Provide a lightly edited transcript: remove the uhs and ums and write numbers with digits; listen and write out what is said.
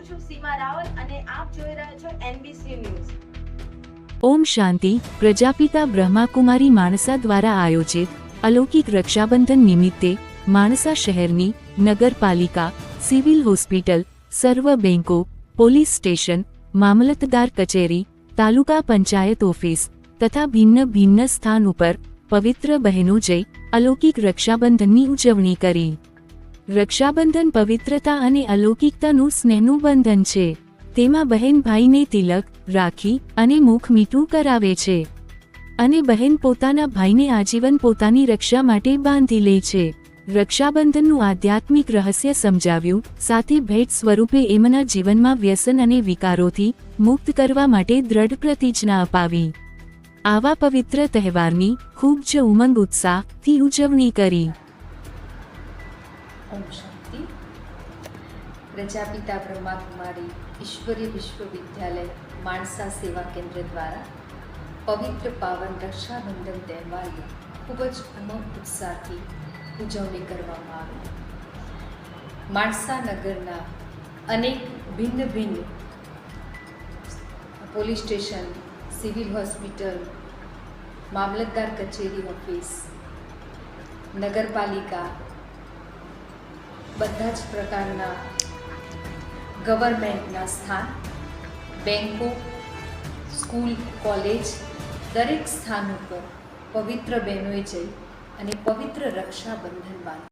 હું છું સીમા રાવલ અને આપ જોઈ રહ્યા છો NBC ન્યૂઝ। ઓમ શાંતિ। પ્રજાપિતા બ્રહ્માકુમારી માણસા દ્વારા આયોજિત અલૌકિક રક્ષાબંધન નિમિત્તે માણસા શહેરની નગરપાલિકા, સિવિલ હોસ્પિટલ, સર્વ બેંકો, પોલીસ સ્ટેશન, મામલતદાર કચેરી, તાલુકા પંચાયત ઓફિસ તથા ભિન્ન ભિન્ન સ્થાન ઉપર પવિત્ર બહેનો જઈ અલૌકિક રક્ષાબંધનની ઉજવણી કરી। રક્ષાબંધન પવિત્રતા અને અલૌકિકતાનું સ્નેહનું બંધન છે। તેમાં બહેન ભાઈને તિલક, રાખી અને મુખ મીઠું કરાવે છે અને બહેન પોતાના ભાઈને આજીવન પોતાની રક્ષા માટે બાંધી લે છે। રક્ષાબંધનનું આધ્યાત્મિક રહસ્ય સમજાવ્યું, સાથે ભેટ સ્વરૂપે એમના જીવનમાં વ્યસન અને વિકારોથી મુક્ત કરવા માટે દ્રઢ પ્રતિજ્ઞા અપાવી। આવા પવિત્ર તહેવારની ખૂબ જ ઉમંગ ઉત્સાહથી ઉજવણી કરી। ઓમ શાંતિ। પ્રજાપિતા બ્રહ્માકુમારી ઈશ્વરીય વિશ્વવિદ્યાલય માણસા સેવા કેન્દ્ર દ્વારા પવિત્ર પાવન રક્ષાબંધન તહેવારની ખૂબ જ ઉમંગ ઉત્સાહથી ઉજવણી કરવામાં આવી। માણસા નગરના અનેક ભિન્ન ભિન્ન પોલીસ સ્ટેશન, સિવિલ હોસ્પિટલ, મામલતદાર કચેરી ઓફિસ, નગરપાલિકા, બધા જ પ્રકારના ગવર્મેન્ટના સ્થાન, બેંકો, સ્કૂલ, કોલેજ, દરેક સ્થાન ઉપર પવિત્ર બહેનોએ જઈ અને પવિત્ર રક્ષાબંધન બાંધી।